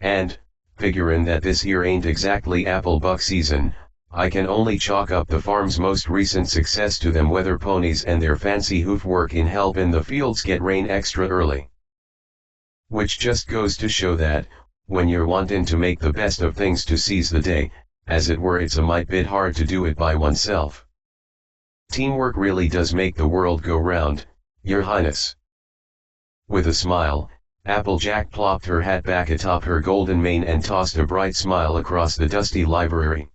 And, figurin' that this here ain't exactly apple buck season, I can only chalk up the farm's most recent success to them weather ponies and their fancy hoof work in helpin' the fields get rain extra early. Which just goes to show that, when you're wantin' to make the best of things to seize the day, as it were, it's a mite bit hard to do it by oneself. Teamwork really does make the world go round, Your Highness. With a smile, Applejack plopped her hat back atop her golden mane and tossed a bright smile across the dusty library.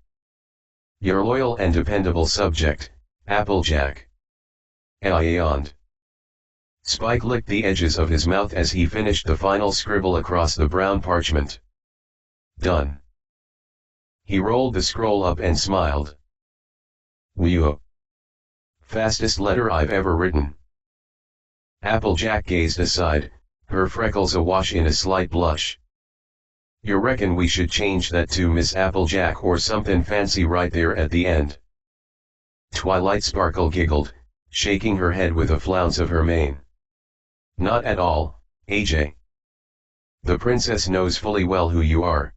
Your loyal and dependable subject, Applejack. I yawned. Spike licked the edges of his mouth as he finished the final scribble across the brown parchment. Done. He rolled the scroll up and smiled. Whew. Fastest letter I've ever written. Applejack gazed aside, her freckles awash in a slight blush. You reckon we should change that to Miss Applejack or something fancy right there at the end? Twilight Sparkle giggled, shaking her head with a flounce of her mane. Not at all, AJ. The princess knows fully well who you are.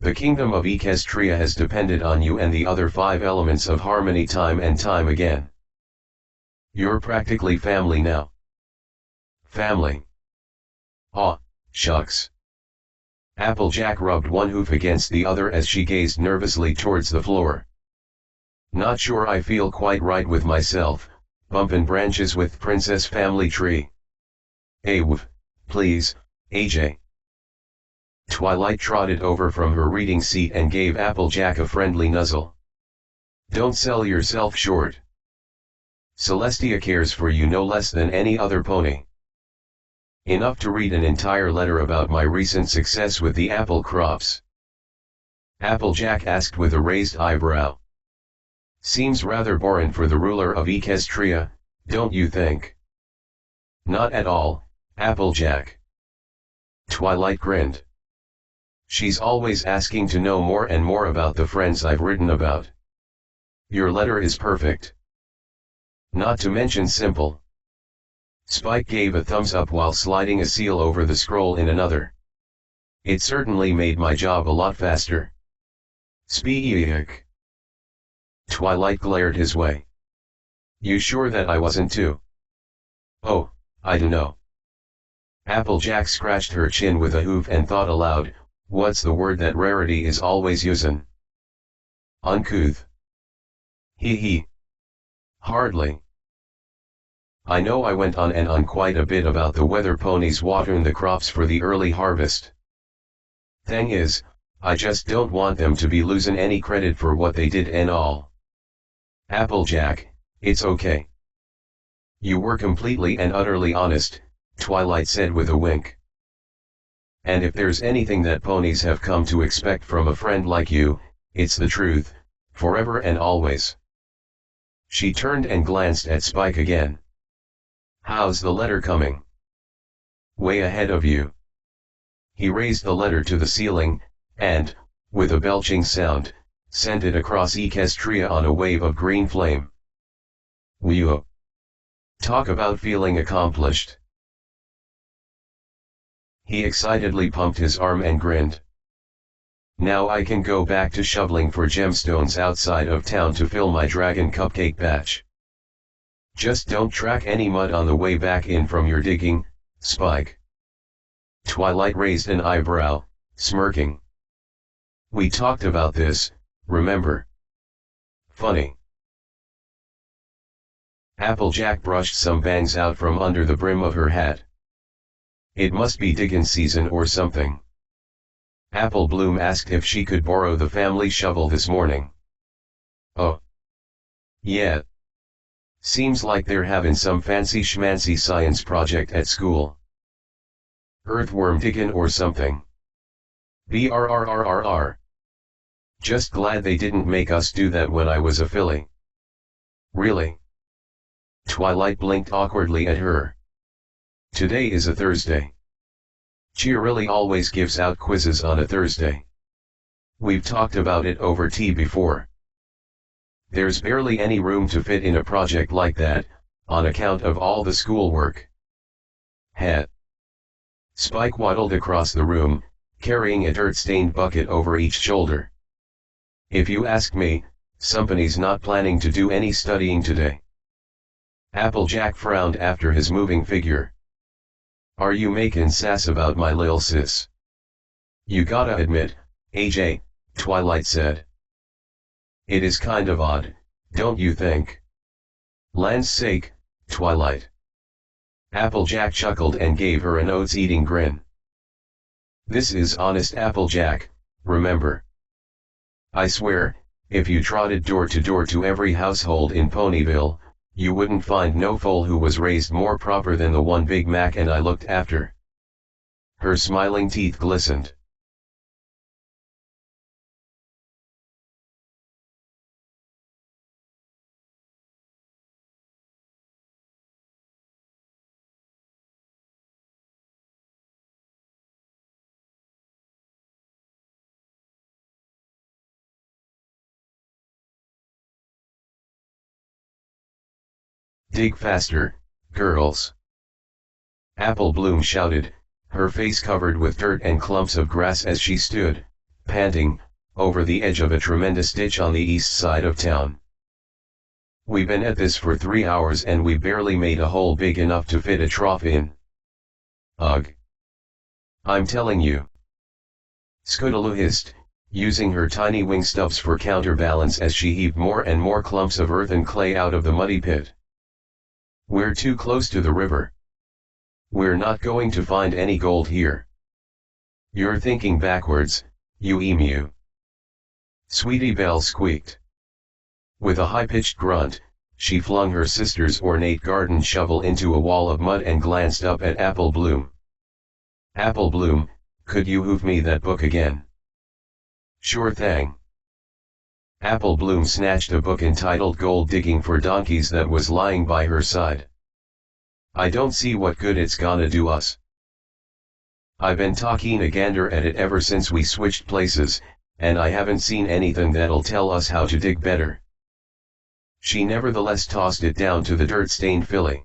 The kingdom of Equestria has depended on you and the other 5 elements of harmony time and time again. You're practically family now. Family. Aw, shucks. Applejack rubbed one hoof against the other as she gazed nervously towards the floor. Not sure I feel quite right with myself, bumpin' branches with princess family tree. Woof, please, AJ. Twilight trotted over from her reading seat and gave Applejack a friendly nuzzle. Don't sell yourself short. Celestia cares for you no less than any other pony. Enough to read an entire letter about my recent success with the apple crops. Applejack asked with a raised eyebrow. Seems rather boring for the ruler of Equestria, don't you think? Not at all, Applejack. Twilight grinned. She's always asking to know more and more about the friends I've written about. Your letter is perfect. Not to mention simple. Spike gave a thumbs up while sliding a seal over the scroll in another. It certainly made my job a lot faster. Speak. Twilight glared his way. You sure that I wasn't too? Oh, I dunno. Applejack scratched her chin with a hoof and thought aloud, what's the word that Rarity is always usin'? Uncouth. Hee. Hardly. I know I went on and on quite a bit about the weather ponies waterin' the crops for the early harvest. Thing is, I just don't want them to be losin' any credit for what they did and all. Applejack, it's okay. You were completely and utterly honest, Twilight said with a wink. And if there's anything that ponies have come to expect from a friend like you, it's the truth, forever and always. She turned and glanced at Spike again. How's the letter coming? Way ahead of you. He raised the letter to the ceiling, and, with a belching sound, sent it across Equestria on a wave of green flame. Whew. Talk about feeling accomplished. He excitedly pumped his arm and grinned. Now I can go back to shoveling for gemstones outside of town to fill my dragon cupcake batch. Just don't track any mud on the way back in from your digging, Spike. Twilight raised an eyebrow, smirking. We talked about this, remember? Funny. Applejack brushed some bangs out from under the brim of her hat. It must be diggin' season or something. Apple Bloom asked if she could borrow the family shovel this morning. Oh. Yeah. Seems like they're having some fancy schmancy science project at school. Earthworm diggin' or something. Brrrrrr. Just glad they didn't make us do that when I was a filly. Really? Twilight blinked awkwardly at her. Today is a Thursday. Cheerily always gives out quizzes on a Thursday. We've talked about it over tea before. There's barely any room to fit in a project like that, on account of all the schoolwork. Heh. Spike waddled across the room, carrying a dirt-stained bucket over each shoulder. If you ask me, somebody's not planning to do any studying today. Applejack frowned after his moving figure. Are you making sass about my lil sis? You gotta admit, AJ, Twilight said. It is kind of odd, don't you think? Land's sake, Twilight. Applejack chuckled and gave her an oats-eating grin. This is honest Applejack, remember. I swear, if you trotted door to every household in Ponyville, you wouldn't find no foal who was raised more proper than the one Big Mac and I looked after. Her smiling teeth glistened. Dig faster, girls. Apple Bloom shouted, her face covered with dirt and clumps of grass as she stood, panting, over the edge of a tremendous ditch on the east side of town. We've been at this for 3 hours and we barely made a hole big enough to fit a trough in. Ugh. I'm telling you. Scootaloo hissed, using her tiny wing stubs for counterbalance as she heaved more and more clumps of earth and clay out of the muddy pit. We're too close to the river. We're not going to find any gold here. You're thinking backwards, you emu. Sweetie Belle squeaked. With a high-pitched grunt, she flung her sister's ornate garden shovel into a wall of mud and glanced up at Apple Bloom. Apple Bloom, could you hoof me that book again? Sure thing. Apple Bloom snatched a book entitled Gold Digging for Donkeys that was lying by her side. I don't see what good it's gonna do us. I've been talking a gander at it ever since we switched places, and I haven't seen anything that'll tell us how to dig better. She nevertheless tossed it down to the dirt-stained filly.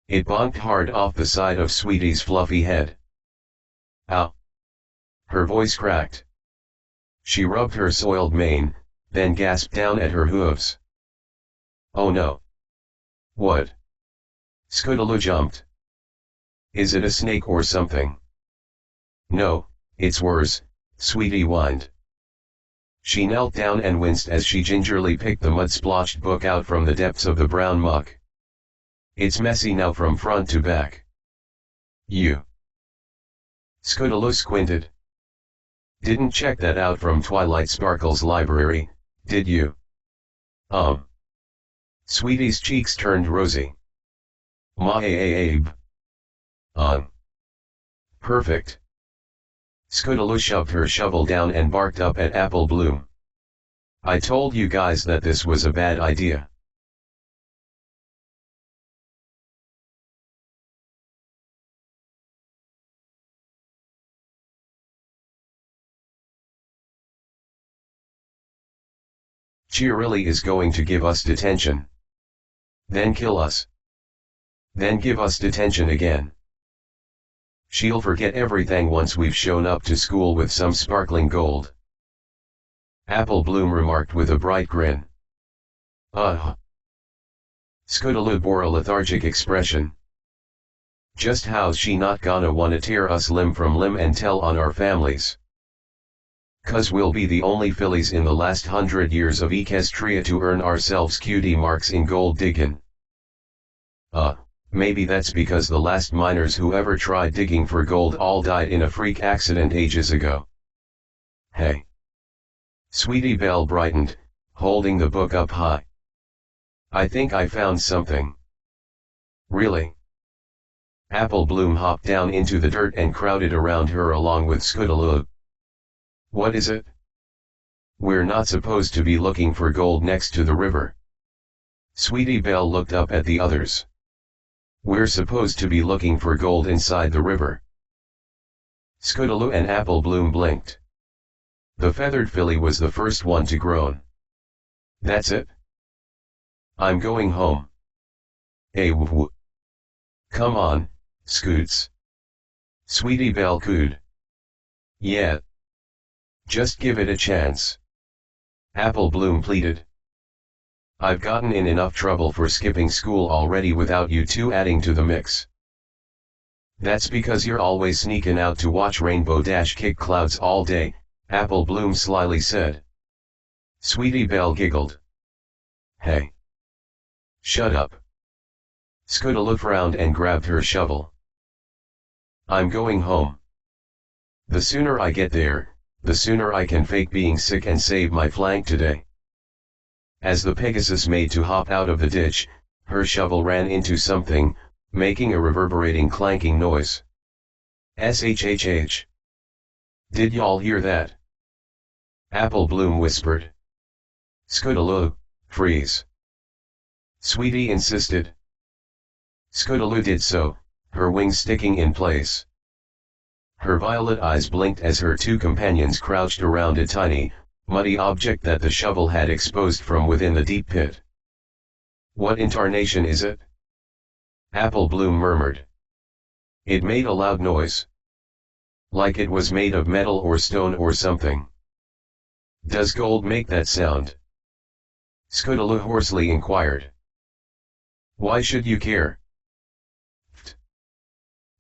It bonked hard off the side of Sweetie's fluffy head. Ow! Her voice cracked. She rubbed her soiled mane, then gasped down at her hooves. Oh no! What? Scootaloo jumped. Is it a snake or something? No, it's worse, Sweetie whined. She knelt down and winced as she gingerly picked the mud-splotched book out from the depths of the brown muck. It's messy now from front to back. You. Scootaloo squinted. Didn't check that out from Twilight Sparkle's library, did you? Sweetie's cheeks turned rosy. Ma-abe. Perfect. Scootaloo shoved her shovel down and barked up at Apple Bloom. I told you guys that this was a bad idea. Cheerilee is going to give us detention. Then kill us. Then give us detention again. She'll forget everything once we've shown up to school with some sparkling gold. Apple Bloom remarked with a bright grin. Scootaloo bore a lethargic expression. Just how's she not gonna wanna tear us limb from limb and tell on our families? 'Cause we'll be the only fillies in the last 100 years of Equestria to earn ourselves QD marks in gold diggin'. Maybe that's because the last miners who ever tried digging for gold all died in a freak accident ages ago. Hey. Sweetie Belle brightened, holding the book up high. I think I found something. Really? Apple Bloom hopped down into the dirt and crowded around her along with Scootaloo. What is it? We're not supposed to be looking for gold next to the river. Sweetie Belle looked up at the others. We're supposed to be looking for gold inside the river. Scootaloo and Apple Bloom blinked. The feathered filly was the first one to groan. That's it? I'm going home. Hey woo. Come on, Scoots. Sweetie Belle cooed. Yeah. Just give it a chance. Apple Bloom pleaded. I've gotten in enough trouble for skipping school already without you two adding to the mix. That's because you're always sneaking out to watch Rainbow Dash kick clouds all day, Apple Bloom slyly said. Sweetie Belle giggled. Hey. Shut up. Scootaloo frowned and grabbed her shovel. I'm going home. The sooner I get there, the sooner I can fake being sick and save my flank today. As the Pegasus made to hop out of the ditch, her shovel ran into something, making a reverberating clanking noise. SHHH. Did y'all hear that? Apple Bloom whispered. Scootaloo, freeze. Sweetie insisted. Scootaloo did so, her wings sticking in place. Her violet eyes blinked as her two companions crouched around a tiny, muddy object that the shovel had exposed from within the deep pit. What in tarnation is it? Apple Bloom murmured. It made a loud noise. Like it was made of metal or stone or something. Does gold make that sound? Scootaloo hoarsely inquired. Why should you care?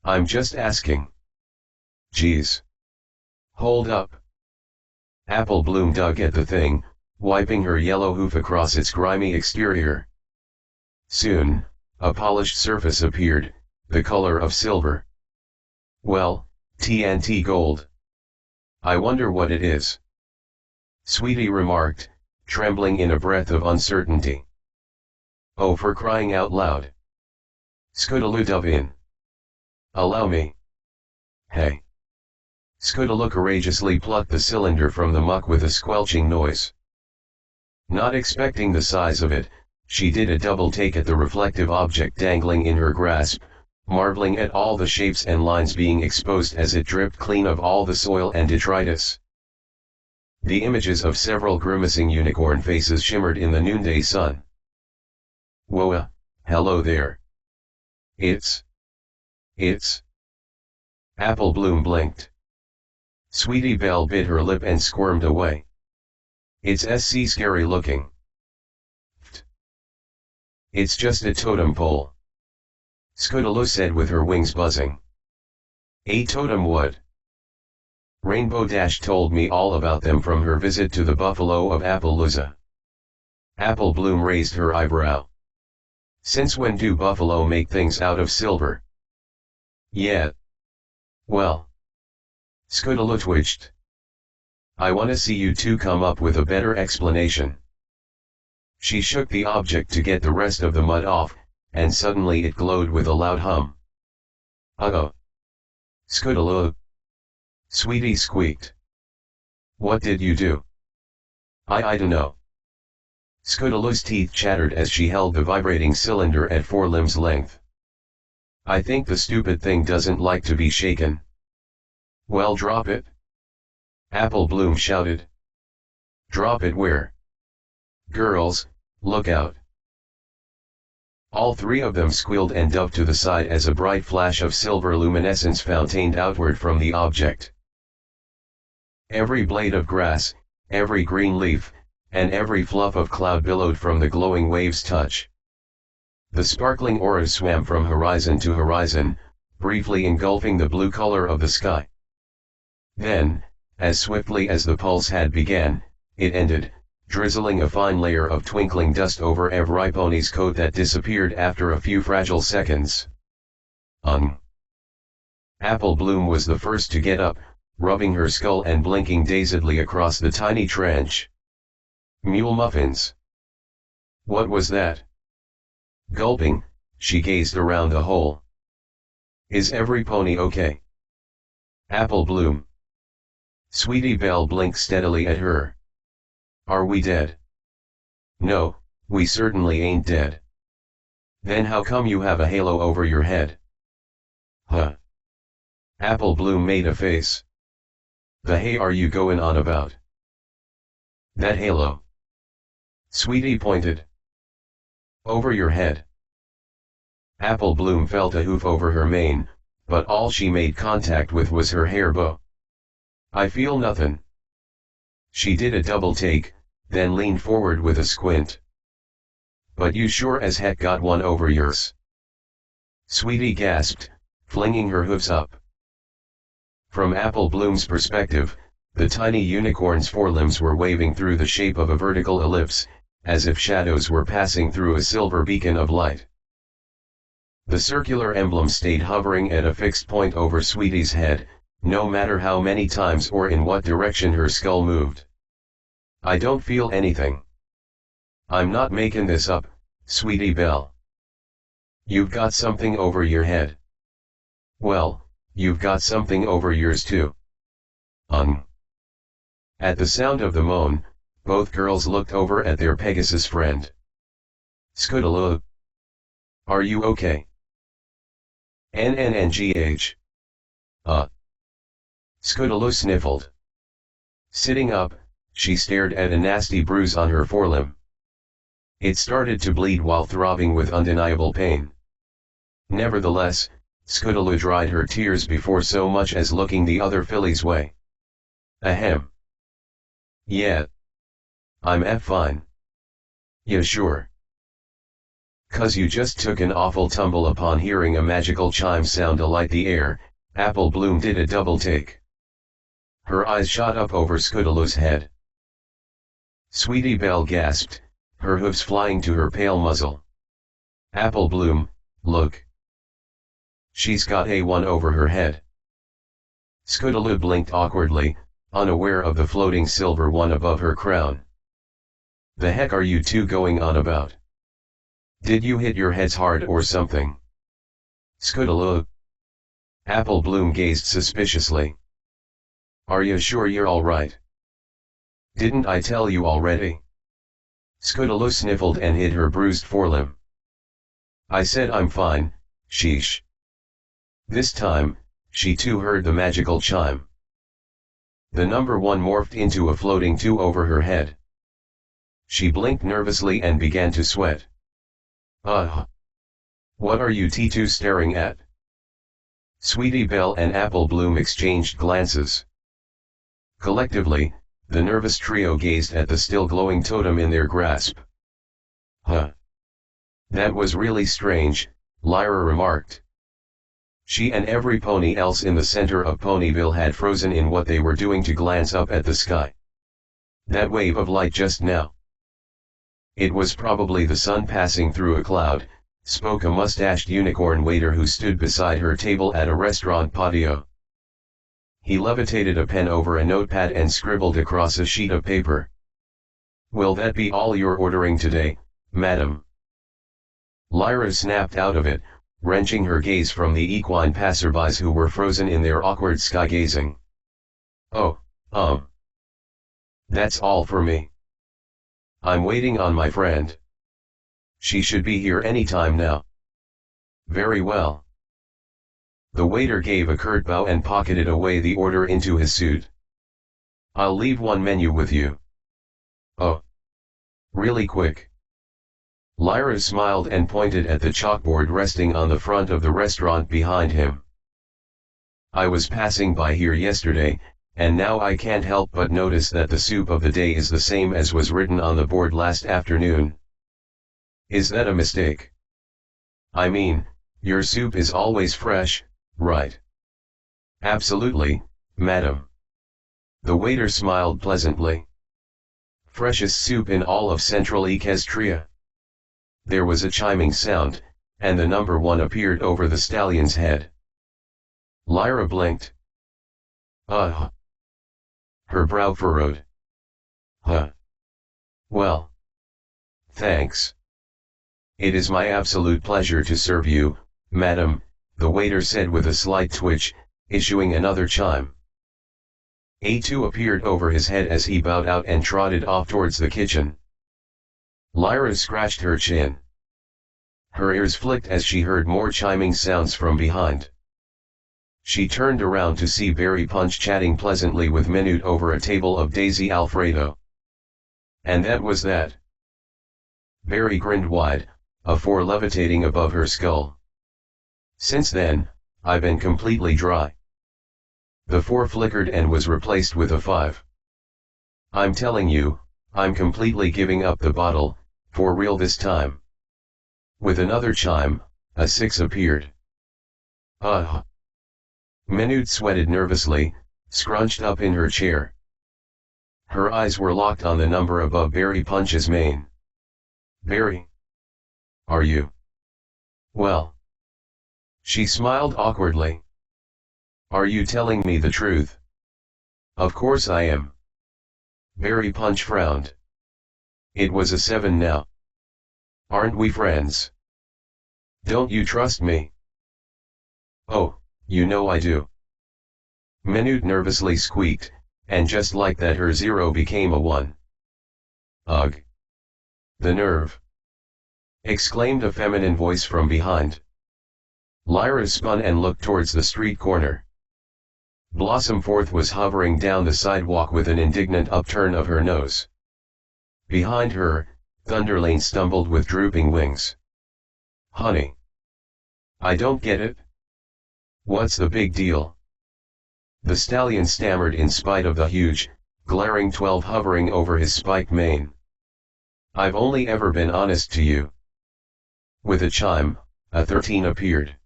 I'm just asking. Geez. Hold up. Apple Bloom dug at the thing, wiping her yellow hoof across its grimy exterior. Soon, a polished surface appeared, the color of silver. Well, TNT gold. I wonder what it is. Sweetie remarked, trembling in a breath of uncertainty. Oh, for crying out loud. Scootaloo dove in. Allow me. Hey. Scootaloo courageously plucked the cylinder from the muck with a squelching noise. Not expecting the size of it, she did a double take at the reflective object dangling in her grasp, marveling at all the shapes and lines being exposed as it dripped clean of all the soil and detritus. The images of several grimacing unicorn faces shimmered in the noonday sun. Whoa, hello there. It's. Apple Bloom blinked. Sweetie Belle bit her lip and squirmed away. It's scary looking. It's just a totem pole. Scootaloo said with her wings buzzing. A totem what? Rainbow Dash told me all about them from her visit to the Buffalo of Appaloosa. Apple Bloom raised her eyebrow. Since when do buffalo make things out of silver? Yeah. Well. Scootaloo twitched. I wanna see you two come up with a better explanation. She shook the object to get the rest of the mud off, and suddenly it glowed with a loud hum. Uh-oh. Scootaloo. Sweetie squeaked. What did you do? I dunno. Scootaloo's teeth chattered as she held the vibrating cylinder at 4 limbs length. I think the stupid thing doesn't like to be shaken. Well, drop it. Apple Bloom shouted. Drop it where? Girls, look out. All 3 of them squealed and dove to the side as a bright flash of silver luminescence fountained outward from the object. Every blade of grass, every green leaf, and every fluff of cloud billowed from the glowing wave's touch. The sparkling auras swam from horizon to horizon, briefly engulfing the blue color of the sky. Then, as swiftly as the pulse had began, it ended, drizzling a fine layer of twinkling dust over every pony's coat that disappeared after a few fragile seconds. Apple Bloom was the first to get up, rubbing her skull and blinking dazedly across the tiny trench. Mule muffins. What was that? Gulping, she gazed around the hole. Is every pony okay? Apple Bloom. Sweetie Belle blinked steadily at her. Are we dead? No, we certainly ain't dead. Then how come you have a halo over your head? Huh? Apple Bloom made a face. The hay are you goin' on about? That halo. Sweetie pointed. Over your head. Apple Bloom felt a hoof over her mane, but all she made contact with was her hair bow. I feel nothin'. She did a double take, then leaned forward with a squint. But you sure as heck got one over yours. Sweetie gasped, flinging her hooves up. From Apple Bloom's perspective, the tiny unicorn's forelimbs were waving through the shape of a vertical ellipse, as if shadows were passing through a silver beacon of light. The circular emblem stayed hovering at a fixed point over Sweetie's head, no matter how many times or in what direction her skull moved. I don't feel anything. I'm not making this up, Sweetie Belle. You've got something over your head. Well, you've got something over yours too. At the sound of the moan, both girls looked over at their Pegasus friend. Scootaloo. Are you okay? NNNGH. Scootaloo sniffled. Sitting up, she stared at a nasty bruise on her forelimb. It started to bleed while throbbing with undeniable pain. Nevertheless, Scootaloo dried her tears before so much as looking the other filly's way. Ahem. Yeah. I'm fine. Yeah, sure. 'Cause you just took an awful tumble upon hearing a magical chime sound alight the air. Apple Bloom did a double take. Her eyes shot up over Scootaloo's head. Sweetie Belle gasped, her hooves flying to her pale muzzle. Apple Bloom, look. She's got a one over her head. Scootaloo blinked awkwardly, unaware of the floating silver one above her crown. The heck are you two going on about? Did you hit your heads hard or something? Scootaloo. Apple Bloom gazed suspiciously. Are you sure you're alright? Didn't I tell you already? Scootaloo sniffled and hid her bruised forelimb. I said I'm fine, sheesh. This time, she too heard the magical chime. The number 1 morphed into a floating 2 over her head. She blinked nervously and began to sweat. What are you two staring at? Sweetie Belle and Apple Bloom exchanged glances. Collectively, the nervous trio gazed at the still glowing totem in their grasp. That was really strange, Lyra remarked. She and every pony else in the center of Ponyville had frozen in what they were doing to glance up at the sky. That wave of light just now. It was probably the sun passing through a cloud, spoke a mustached unicorn waiter who stood beside her table at a restaurant patio. He levitated a pen over a notepad and scribbled across a sheet of paper. Will that be all you're ordering today, madam? Lyra snapped out of it, wrenching her gaze from the equine passerbys who were frozen in their awkward sky-gazing. Oh, that's all for me. I'm waiting on my friend. She should be here any time now. Very well. The waiter gave a curt bow and pocketed away the order into his suit. I'll leave one menu with you. Oh. Really quick. Lyra smiled and pointed at the chalkboard resting on the front of the restaurant behind him. I was passing by here yesterday, and now I can't help but notice that the soup of the day is the same as was written on the board last afternoon. Is that a mistake? I mean, your soup is always fresh, right? Absolutely, madam. The waiter smiled pleasantly. Freshest soup in all of Central Equestria. There was a chiming sound, and the number 1 appeared over the stallion's head. Lyra blinked. Her brow furrowed. Well. Thanks. It is my absolute pleasure to serve you, madam, the waiter said with a slight twitch, issuing another chime. A2 appeared over his head as he bowed out and trotted off towards the kitchen. Lyra scratched her chin. Her ears flicked as she heard more chiming sounds from behind. She turned around to see Berry Punch chatting pleasantly with Minute over a table of Daisy Alfredo. And that was that. Berry grinned wide, a 4 levitating above her skull. Since then, I've been completely dry. The 4 flickered and was replaced with a 5. I'm telling you, I'm completely giving up the bottle, for real this time. With another chime, a 6 appeared. Minute sweated nervously, scrunched up in her chair. Her eyes were locked on the number above Barry Punch's mane. Barry? Are you? Well? She smiled awkwardly. Are you telling me the truth? Of course I am. Barry Punch frowned. It was a 7 now. Aren't we friends? Don't you trust me? Oh, you know I do. Minute nervously squeaked, and just like that her 0 became a 1. Ugh! The nerve! Exclaimed a feminine voice from behind. Lyra spun and looked towards the street corner. Blossomforth was hovering down the sidewalk with an indignant upturn of her nose. Behind her, Thunderlane stumbled with drooping wings. Honey! I don't get it. What's the big deal? The stallion stammered in spite of the huge, glaring 12 hovering over his spiked mane. I've only ever been honest to you. With a chime, a 13 appeared.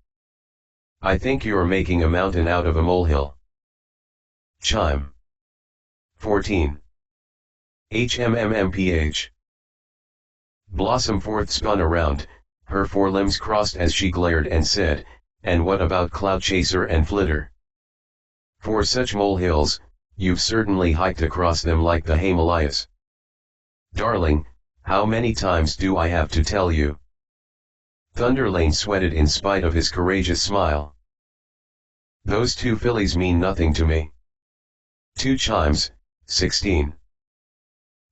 I think you're making a mountain out of a molehill. Chime. 14. HMMMPH. Blossomforth spun around, her forelimbs crossed as she glared and said, and what about Cloudchaser and Flitter? For such molehills, you've certainly hiked across them like the Himalayas. Darling, how many times do I have to tell you? Thunderlane sweated in spite of his courageous smile. Those 2 fillies mean nothing to me. 2 chimes, 16.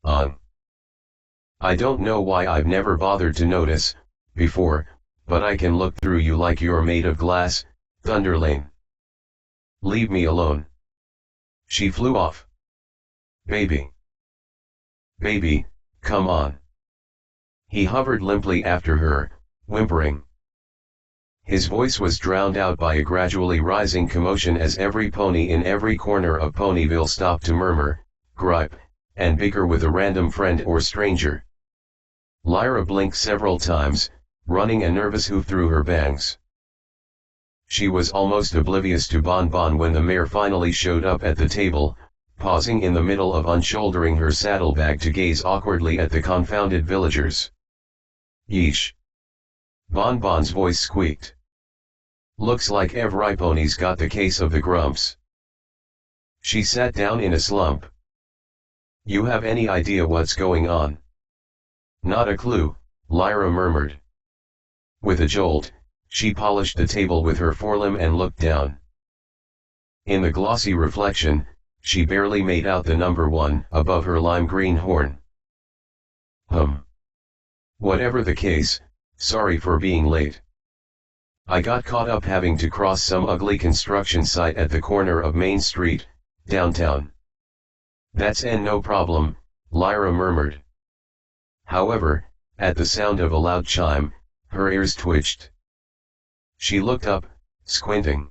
I don't know why I've never bothered to notice, before, but I can look through you like you're made of glass, Thunderlane. Leave me alone. She flew off. Baby. Baby, come on. He hovered limply after her, whimpering. His voice was drowned out by a gradually rising commotion as every pony in every corner of Ponyville stopped to murmur, gripe, and bicker with a random friend or stranger. Lyra blinked several times, running a nervous hoof through her bangs. She was almost oblivious to Bon Bon when the mare finally showed up at the table, pausing in the middle of unshouldering her saddlebag to gaze awkwardly at the confounded villagers. Yeesh! Bon Bon's voice squeaked. Looks like Evrypony's got the case of the grumps. She sat down in a slump. You have any idea what's going on? Not a clue, Lyra murmured. With a jolt, she polished the table with her forelimb and looked down. In the glossy reflection, she barely made out the number 1 above her lime green horn. Whatever the case, sorry for being late. I got caught up having to cross some ugly construction site at the corner of Main Street, downtown. That's no problem, Lyra murmured. However, at the sound of a loud chime, her ears twitched. She looked up, squinting.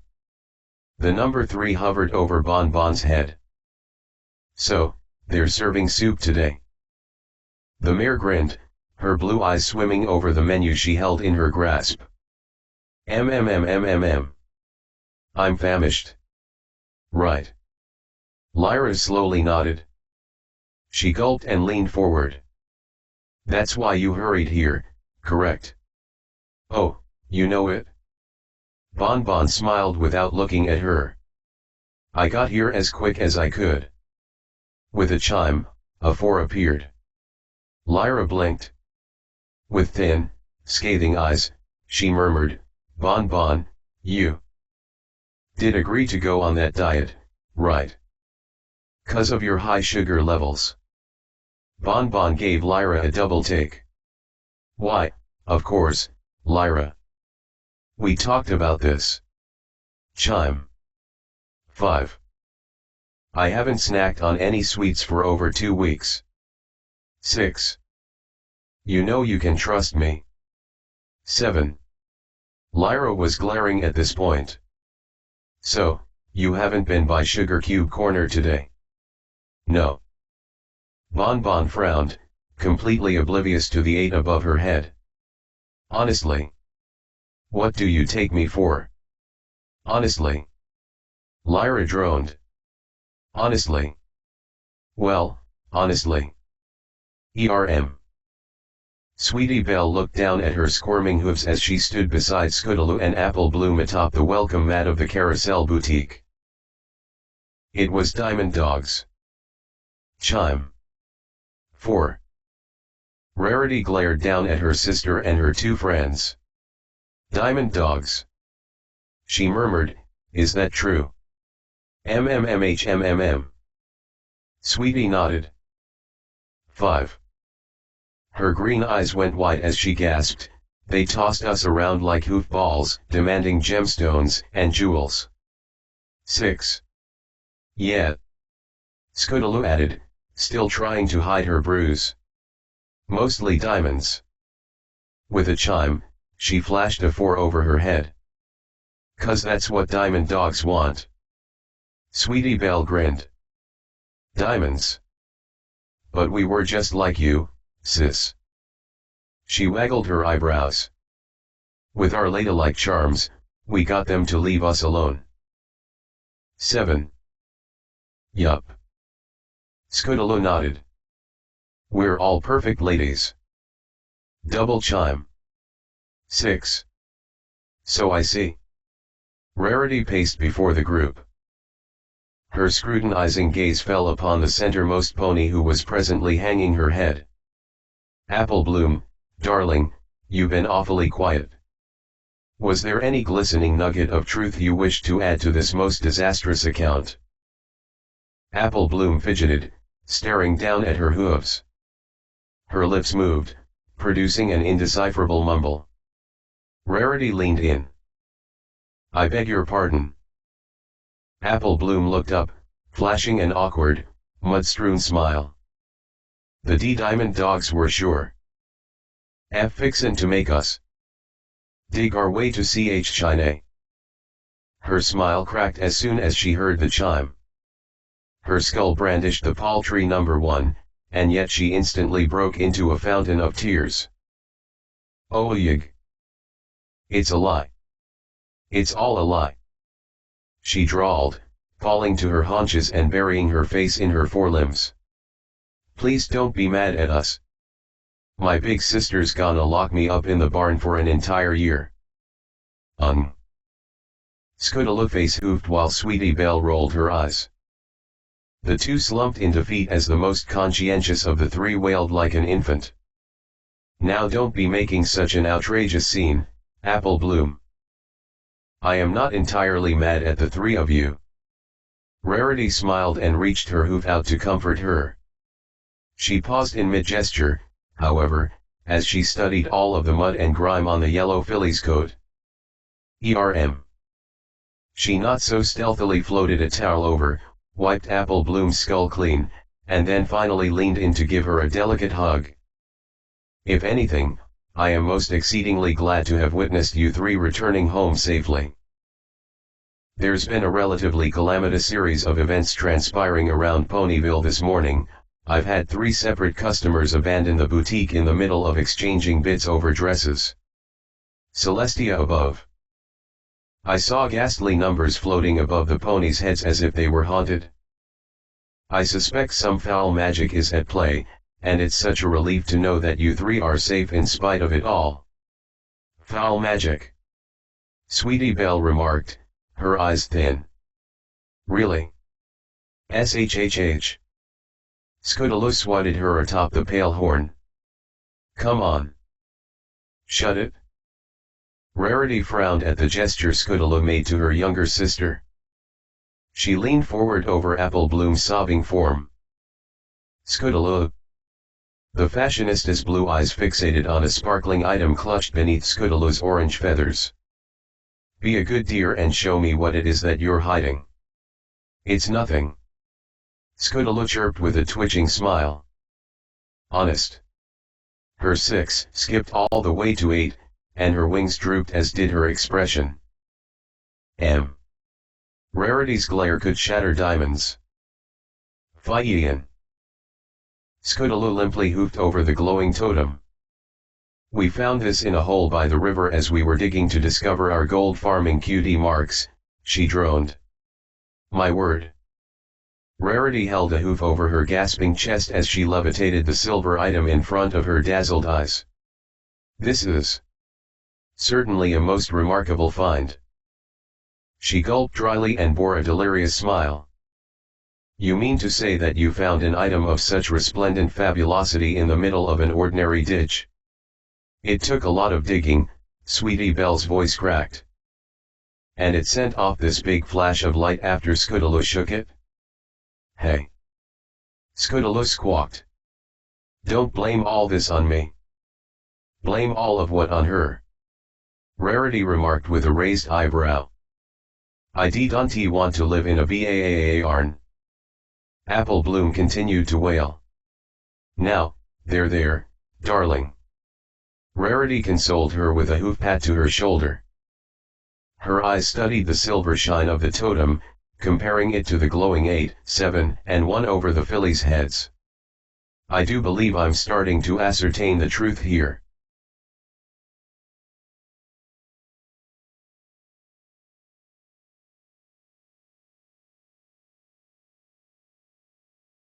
The number 3 hovered over Bon Bon's head. So, they're serving soup today. The mare grinned, her blue eyes swimming over the menu she held in her grasp. I'm famished. Right. Lyra slowly nodded. She gulped and leaned forward. That's why you hurried here, correct? Oh, you know it? Bon Bon smiled without looking at her. I got here as quick as I could. With a chime, a 4 appeared. Lyra blinked. With thin, scathing eyes, she murmured, Bon Bon, you did agree to go on that diet, right? 'Cause of your high sugar levels. Bon Bon gave Lyra a double take. Why, of course, Lyra. We talked about this. Chime. 5. I haven't snacked on any sweets for over 2 weeks. 6. You know you can trust me. 7. Lyra was glaring at this point. So, You haven't been by Sugar Cube Corner today? No. Bon Bon frowned, completely oblivious to the 8 above her head. Honestly. What do you take me for? Honestly. Lyra droned. Honestly. Well, honestly. Sweetie Belle looked down at her squirming hooves as she stood beside Scootaloo and Apple Bloom atop the welcome mat of the Carousel Boutique. It was Diamond Dogs. Chime. 4. Rarity glared down at her sister and her 2 friends. Diamond Dogs. She murmured, is that true? MMMHMMM. Sweetie nodded. 5. Her green eyes went wide as she gasped, they tossed us around like hoofballs, demanding gemstones and jewels. 6. Yeah. Scootaloo added, still trying to hide her bruise. Mostly diamonds. With a chime, she flashed a 4 over her head. 'Cause that's what Diamond Dogs want. Sweetie Belle grinned. Diamonds. But we were just like you, sis. She waggled her eyebrows. With our ladylike charms, we got them to leave us alone. 7. Yup. Scootaloo nodded. We're all perfect ladies. Double chime. 6. So I see. Rarity paced before the group. Her scrutinizing gaze fell upon the centermost pony who was presently hanging her head. Apple Bloom, darling, you've been awfully quiet. Was there any glistening nugget of truth you wished to add to this most disastrous account? Apple Bloom fidgeted, staring down at her hooves. Her lips moved, producing an indecipherable mumble. Rarity leaned in. I beg your pardon. Apple Bloom looked up, flashing an awkward, mud-strewn smile. The Diamond Dogs were sure. Fixin' to make us dig our way to China. Her smile cracked as soon as she heard the chime. Her skull brandished the paltry number 1, and yet she instantly broke into a fountain of tears. Oh yig. It's a lie. It's all a lie. She drawled, falling to her haunches and burying her face in her forelimbs. Please don't be mad at us. My big sister's gonna lock me up in the barn for an entire year. Scootaloo face hoofed while Sweetie Belle rolled her eyes. The 2 slumped in defeat as the most conscientious of the 3 wailed like an infant. Now don't be making such an outrageous scene, Apple Bloom. I am not entirely mad at the 3 of you. Rarity smiled and reached her hoof out to comfort her. She paused in mid-gesture, however, as she studied all of the mud and grime on the yellow filly's coat. She not so stealthily floated a towel over, wiped Apple Bloom's skull clean, and then finally leaned in to give her a delicate hug. If anything, I am most exceedingly glad to have witnessed you 3 returning home safely. There's been a relatively calamitous series of events transpiring around Ponyville this morning. I've had 3 separate customers abandon the boutique in the middle of exchanging bids over dresses. Celestia above. I saw ghastly numbers floating above the ponies' heads as if they were haunted. I suspect some foul magic is at play, and it's such a relief to know that you 3 are safe in spite of it all. Foul magic. Sweetie Belle remarked, her eyes thin. Really? SHHH. Scootaloo swatted her atop the pale horn. Come on. Shut it. Rarity frowned at the gesture Scootaloo made to her younger sister. She leaned forward over Apple Bloom's sobbing form. Scootaloo. The fashionista's blue eyes fixated on a sparkling item clutched beneath Scootaloo's orange feathers. Be a good dear and show me what it is that you're hiding. It's nothing. Scootaloo chirped with a twitching smile. Honest. Her 6 skipped all the way to 8, and her wings drooped as did her expression. Rarity's glare could shatter diamonds. Fiyian. Scootaloo limply hoofed over the glowing totem. We found this in a hole by the river as we were digging to discover our gold farming QD marks, she droned. My word. Rarity held a hoof over her gasping chest as she levitated the silver item in front of her dazzled eyes. This is certainly a most remarkable find. She gulped dryly and bore a delirious smile. You mean to say that you found an item of such resplendent fabulosity in the middle of an ordinary ditch? It took a lot of digging, Sweetie Belle's voice cracked. And it sent off this big flash of light after Scootaloo shook it? Hey! Scootaloo squawked. Don't blame all this on me. Blame all of what on her? Rarity remarked with a raised eyebrow. I don't want to live in a Baarn. Apple Bloom continued to wail. Now, there, darling. Rarity consoled her with a hoof pat to her shoulder. Her eyes studied the silver shine of the totem, comparing it to the glowing 8, 7, and 1 over the fillies' heads. I do believe I'm starting to ascertain the truth here.